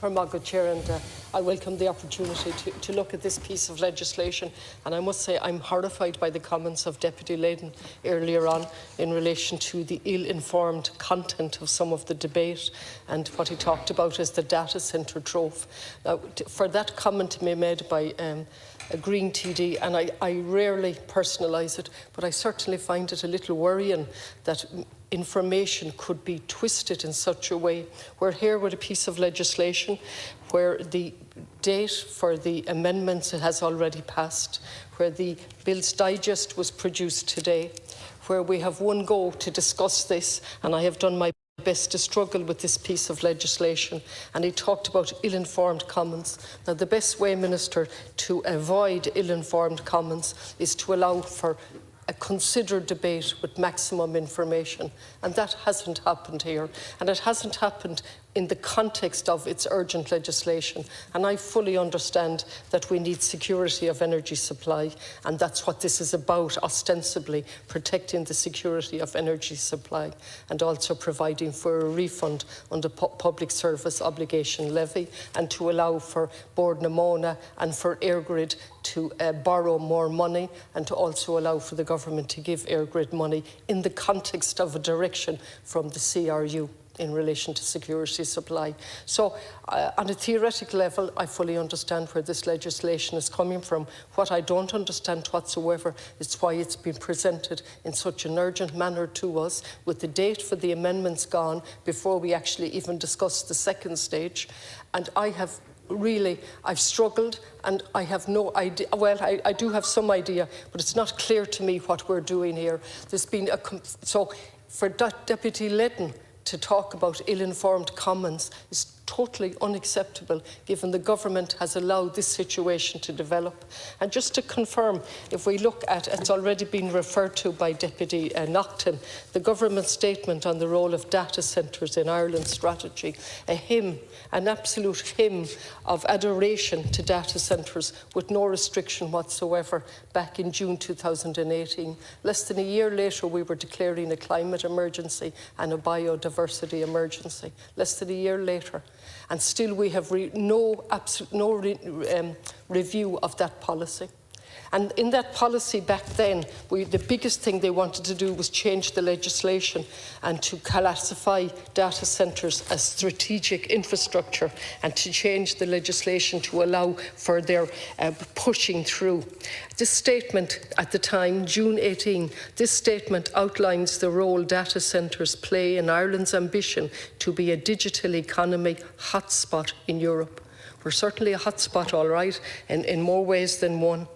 Mágad, Chair, and I welcome the opportunity to look at this piece of legislation. And I must say I'm horrified by the comments of Deputy Leydon earlier on in relation to the ill-informed content of some of the debate and what he talked about as the data centre trove. Now, for that comment to be made by a Green TD, and I rarely personalise it, but I certainly find it a little worrying that information could be twisted in such a way. We're here with a piece of legislation where the date for the amendments has already passed, where the Bill's Digest was produced today, where we have one go to discuss this, and I have done my best to struggle with this piece of legislation, and he talked about ill-informed comments. Now, the best way, Minister, to avoid ill-informed comments is to allow for a considered debate with maximum information, and that hasn't happened here, and it hasn't happened in the context of its urgent legislation. And I fully understand that we need security of energy supply, and that's what this is about, ostensibly protecting the security of energy supply and also providing for a refund under public service obligation levy, and to allow for Bord na Móna and for EirGrid to borrow more money, and to also allow for the government to give EirGrid money in the context of a direction from the CRU in relation to security supply. So on a theoretical level, I fully understand where this legislation is coming from. What I don't understand whatsoever is why it's been presented in such an urgent manner to us, with the date for the amendments gone before we actually even discuss the second stage. And I've struggled, and I have no idea. Well, I do have some idea, but it's not clear to me what we're doing here. There's been so for Deputy Leydon to talk about ill-informed comments is totally unacceptable, given the government has allowed this situation to develop. And just to confirm, if we look at, it's already been referred to by Deputy Naughton, the government statement on the role of data centres in Ireland's strategy, a hymn, an absolute hymn of adoration to data centres with no restriction whatsoever back in June 2018. Less than a year later, we were declaring a climate emergency and a biodiversity emergency. Less than a year later. And still we have no review of that policy. And in that policy back then, the biggest thing they wanted to do was change the legislation and to classify data centres as strategic infrastructure, and to change the legislation to allow for their pushing through. This statement at the time, June 18, this statement outlines the role data centres play in Ireland's ambition to be a digital economy hotspot in Europe. We're certainly a hotspot, all right, in more ways than one.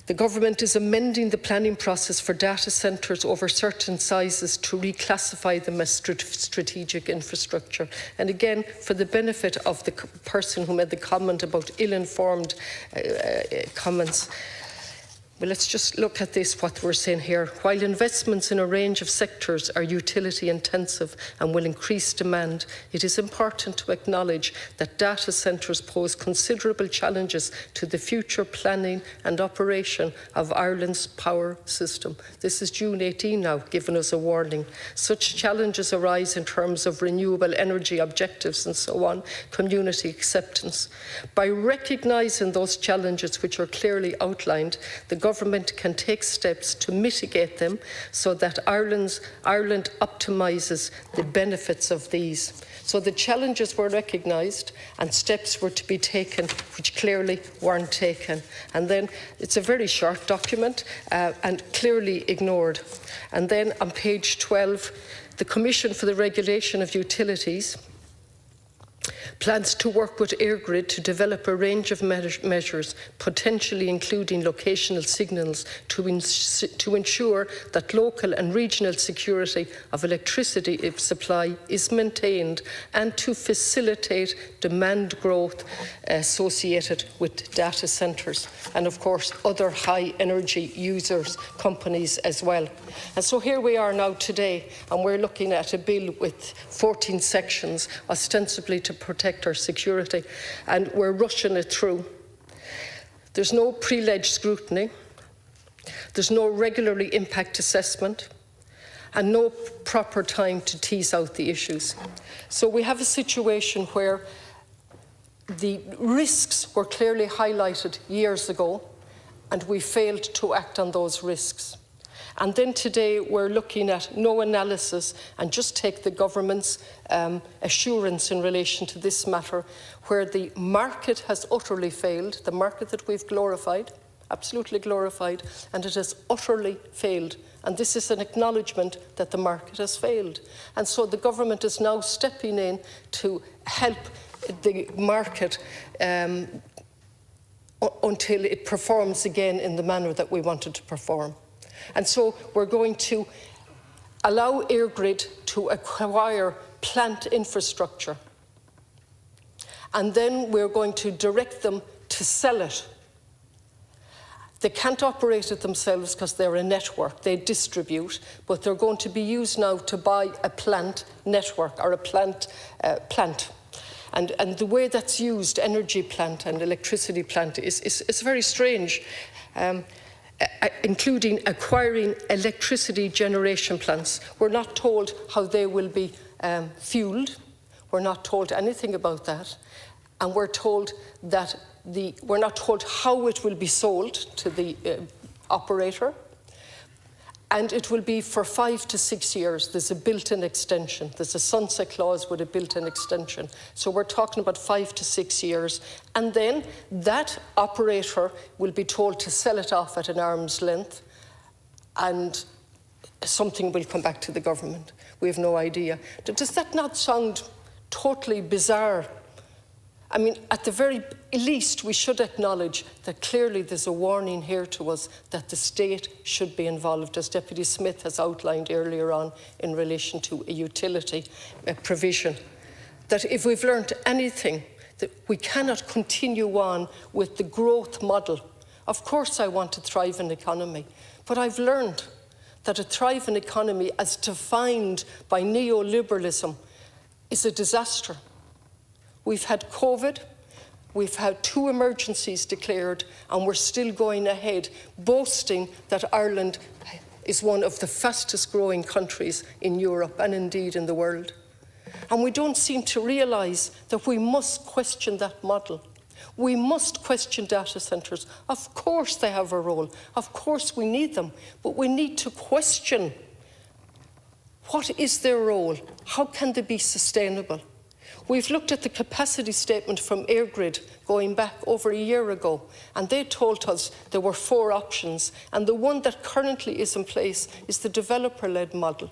The government is amending the planning process for data centres over certain sizes to reclassify them as strategic infrastructure. And again, for the benefit of the person who made the comment about ill-informed comments, well, let's just look at this, what we're saying here. While investments in a range of sectors are utility intensive and will increase demand, it is important to acknowledge that data centres pose considerable challenges to the future planning and operation of Ireland's power system. This is June 18 now, giving us a warning. Such challenges arise in terms of renewable energy objectives and so on, community acceptance. By recognising those challenges which are clearly outlined, the government can take steps to mitigate them so that Ireland optimises the benefits of these. So the challenges were recognised and steps were to be taken which clearly weren't taken. And then it's a very short document and clearly ignored. And then on page 12, the Commission for the Regulation of Utilities plans to work with EirGrid to develop a range of measures, potentially including locational signals, to ensure that local and regional security of electricity supply is maintained, and to facilitate demand growth associated with data centres and, of course, other high energy users, companies as well. And so here we are now today, and we're looking at a bill with 14 sections, ostensibly to protect our security, and we're rushing it through. There's no pre-leg scrutiny. There's no regulatory impact assessment. and no proper time to tease out the issues. So we have a situation where the risks were clearly highlighted years ago, and we failed to act on those risks. And then today we're looking at no analysis and just take the government's assurance in relation to this matter, where the market has utterly failed, the market that we've glorified, absolutely glorified, and it has utterly failed. And this is an acknowledgement that the market has failed. And so the government is now stepping in to help the market until it performs again in the manner that we want it to perform. And so we're going to allow EirGrid to acquire plant infrastructure. And then we're going to direct them to sell it. They can't operate it themselves because they're a network, they distribute, but they're going to be used now to buy a plant network or a plant. And the way that's used, energy plant and electricity plant, is very strange, including acquiring electricity generation plants. We're not told how they will be fueled. We're not told anything about that. And we're told that we're not told how it will be sold to the operator. And it will be for 5 to 6 years. There's a built-in extension. There's a sunset clause with a built-in extension. So we're talking about 5 to 6 years. And then that operator will be told to sell it off at an arm's length, and something will come back to the government. We have no idea. Does that not sound totally bizarre? I mean, at the very least, we should acknowledge that clearly there's a warning here to us that the state should be involved, as Deputy Smith has outlined earlier on in relation to a utility provision. That if we've learnt anything, that we cannot continue on with the growth model. Of course I want a thriving economy, but I've learned that a thriving economy as defined by neoliberalism is a disaster. We've had COVID, we've had 2 emergencies declared, and we're still going ahead, boasting that Ireland is one of the fastest growing countries in Europe and indeed in the world. And we don't seem to realise that we must question that model. We must question data centres. Of course they have a role, of course we need them, but we need to question what is their role, how can they be sustainable? We've looked at the capacity statement from EirGrid going back over a year ago, and they told us there were 4 options, and the one that currently is in place is the developer-led model.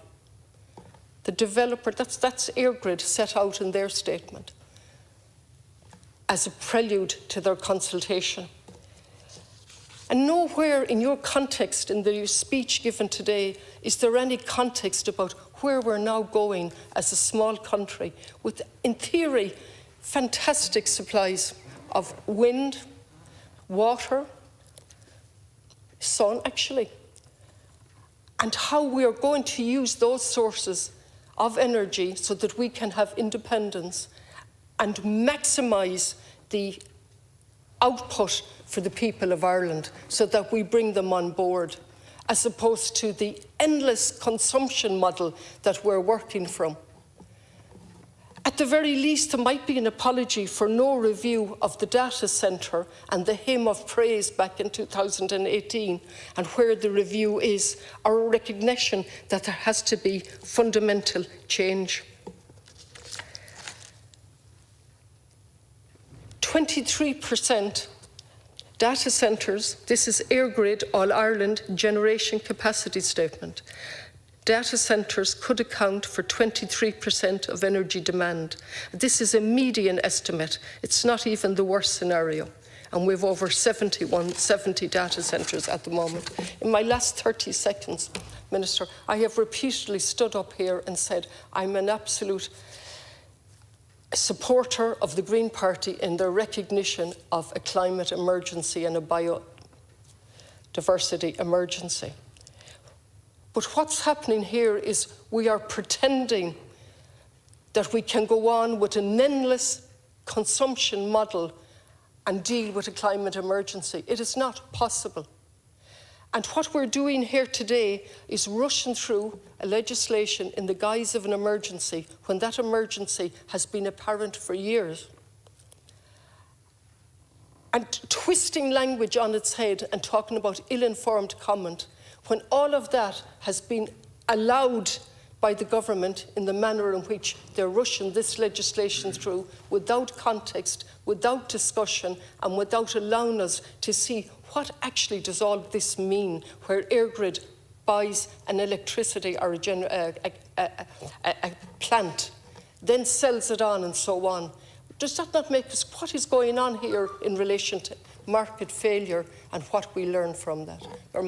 The developer, that's EirGrid set out in their statement as a prelude to their consultation. And nowhere in your context, in the speech given today, is there any context about where we're now going as a small country with, in theory, fantastic supplies of wind, water, sun, actually, and how we are going to use those sources of energy so that we can have independence and maximise the output for the people of Ireland so that we bring them on board, as opposed to the endless consumption model that we're working from. At the very least, there might be an apology for no review of the data centre and the hymn of praise back in 2018, and where the review is, our recognition that there has to be fundamental change. 23% data centres, this is EirGrid All Ireland Generation Capacity Statement. Data centres could account for 23% of energy demand. This is a median estimate. It's not even the worst scenario. And we've over 70 data centres at the moment. In my last 30 seconds, Minister, I have repeatedly stood up here and said I'm an absolute supporter of the Green Party in their recognition of a climate emergency and a biodiversity emergency. But what's happening here is we are pretending that we can go on with an endless consumption model and deal with a climate emergency. It is not possible. And what we're doing here today is rushing through a legislation in the guise of an emergency when that emergency has been apparent for years. And twisting language on its head and talking about ill-informed comment when all of that has been allowed by the government in the manner in which they're rushing this legislation through without context, without discussion, and without allowing us to see what actually does all this mean, where EirGrid buys an electricity or a plant, then sells it on and so on. Does that not make us, what is going on here in relation to market failure and what we learn from that? Or